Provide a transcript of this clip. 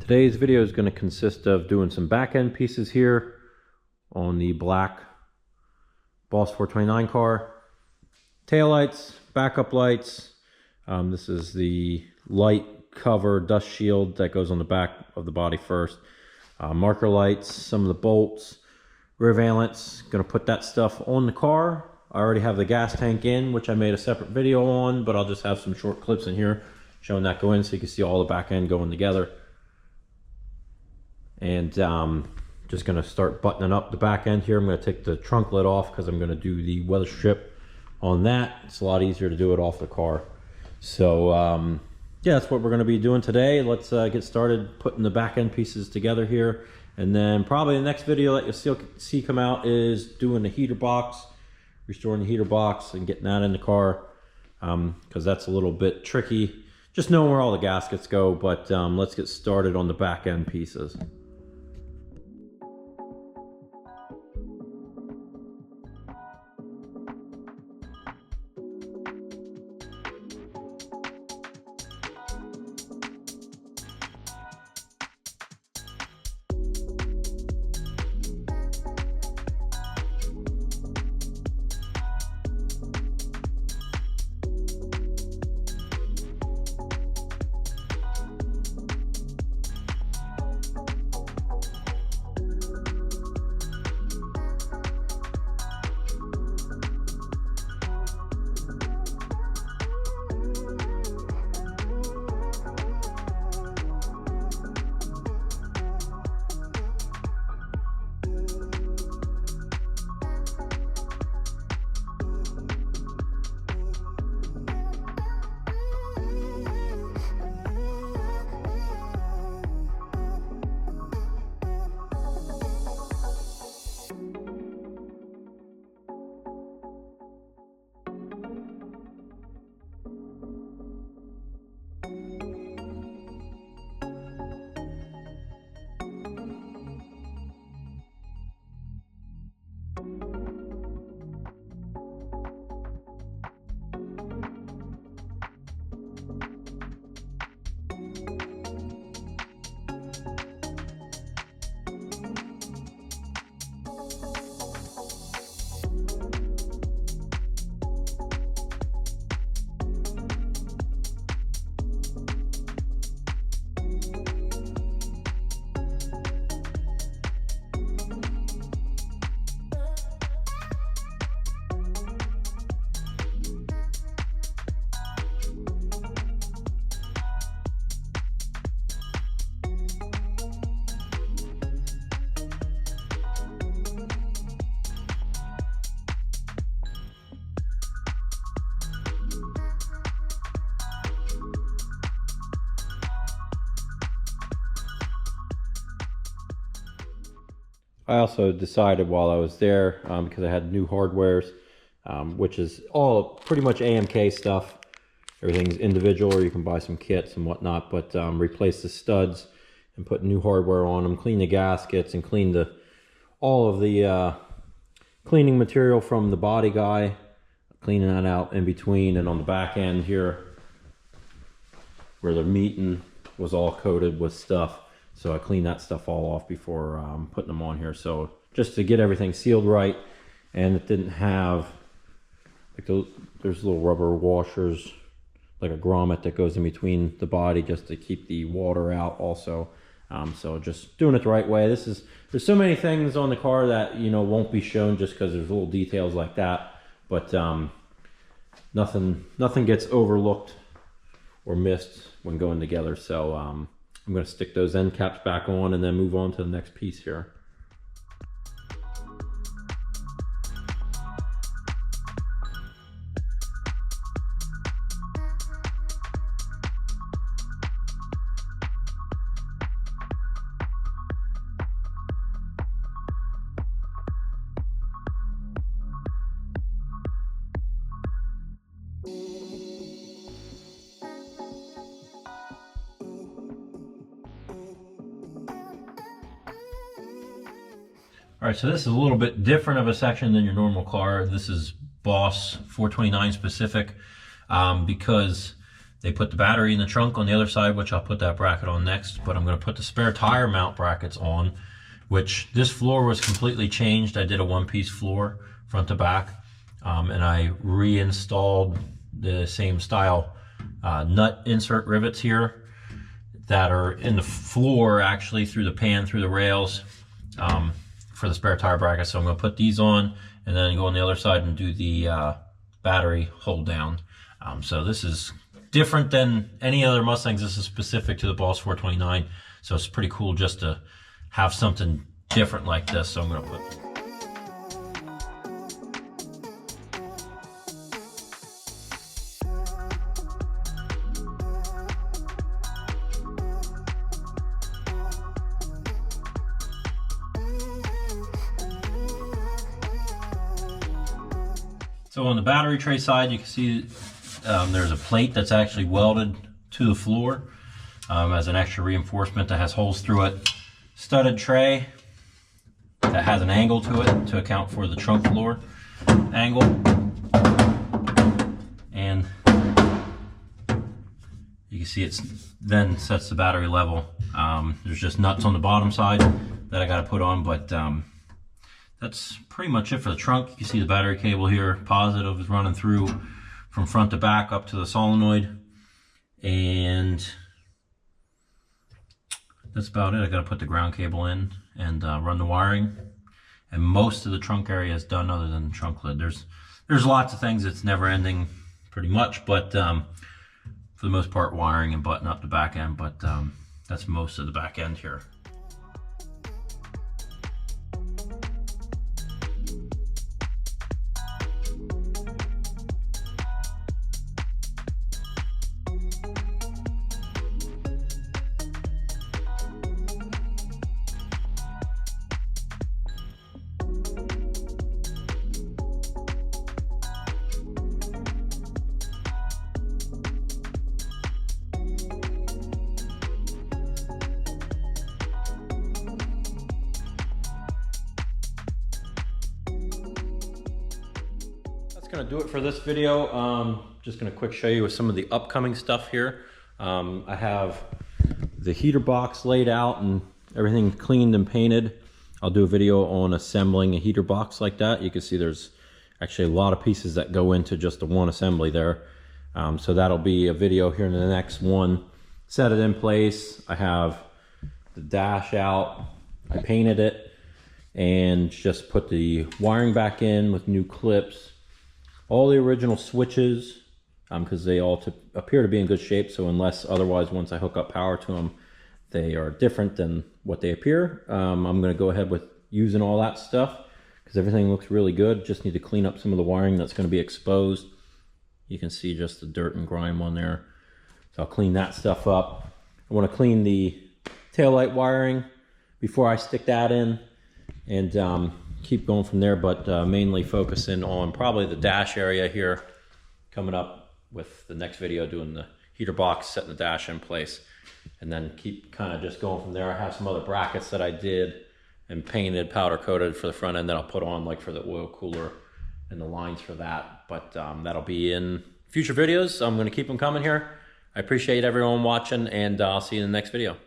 Today's video is going to consist of doing some back end pieces here on the black Boss 429 car. Taillights, backup lights. This is the light cover dust shield that goes on the back of the body first. Marker lights, some of the bolts, rear valance. Going to put that stuff on the car. I already have the gas tank in, which I made a separate video on, but I'll just have some short clips in here showing that go in so you can see all the back end going together. And just going to start buttoning up the back end here. I'm going to take the trunk lid off because I'm going to do the weather strip on that. It's a lot easier to do it off the car. So yeah, that's what we're going to be doing today. Let's get started putting the back end pieces together here. And then probably the next video that you'll see come out is doing the heater box, restoring the heater box and getting that in the car, because that's a little bit tricky. Just knowing where all the gaskets go, but let's get started on the back end pieces. I also decided while I was there, because I had new hardwares, which is all pretty much AMK stuff. Everything's individual, or you can buy some kits and whatnot, but replace the studs and put new hardware on them, clean the gaskets, and clean all of the cleaning material from the body guy, cleaning that out in between. And on the back end here, where the meeting was all coated with stuff. So I cleaned that stuff all off before putting them on here. So just to get everything sealed right, and it didn't have, like there's little rubber washers, like a grommet that goes in between the body just to keep the water out also. So just doing it the right way. There's so many things on the car that, you know, won't be shown just because there's little details like that. But nothing gets overlooked or missed when going together. So I'm going to stick those end caps back on and then move on to the next piece here. All right, so this is a little bit different of a section than your normal car. This is Boss 429 specific because They put the battery in the trunk on the other side, which I'll put that bracket on next, but I'm going to put the spare tire mount brackets on, which this floor was completely changed. I did a one-piece floor front to back, and I reinstalled the same style nut insert rivets here that are in the floor, actually through the pan, through the rails, for the spare tire bracket. So I'm going to put these on and then go on the other side and do the battery hold down. So this is different than any other Mustangs. This is specific to the Boss 429. So it's pretty cool just to have something different like this. So I'm going to put... So on the battery tray side, you can see there's a plate that's actually welded to the floor as an extra reinforcement that has holes through it. Studded tray that has an angle to it to account for the trunk floor angle. And you can see it then sets the battery level. There's just nuts on the bottom side that I got to put on, but that's pretty much it for the trunk. You can see the battery cable here, positive, is running through from front to back up to the solenoid. And that's about it. I got to put the ground cable in and run the wiring. And most of the trunk area is done other than the trunk lid. There's lots of things. It's never ending pretty much, but for the most part, wiring and button up the back end. But that's most of the back end here. Gonna do it for this video. Just gonna quick show you with some of the upcoming stuff here. I have the heater box laid out and everything cleaned and painted. I'll do a video on assembling a heater box like that. You can see there's actually a lot of pieces that go into just the one assembly there. So that'll be a video here in the next one. Set it in place. I have the dash out. I painted it and just put the wiring back in with new clips. All the original switches, because they all appear to be in good shape, so unless otherwise, once I hook up power to them, they are different than what they appear. I'm going to go ahead with using all that stuff because everything looks really good. Just need to clean up some of the wiring that's going to be exposed. You can see just the dirt and grime on there. So I'll clean that stuff up. I want to clean the taillight wiring before I stick that in, and keep going from there, but mainly focusing on probably the dash area here, coming up with the next video, doing the heater box, setting the dash in place, and then keep kind of just going from there. I have some other brackets that I did and painted, powder coated for the front end that I'll put on, like for the oil cooler and the lines for that, but that'll be in future videos. I'm going to keep them coming here. I appreciate everyone watching, and I'll see you in the next video.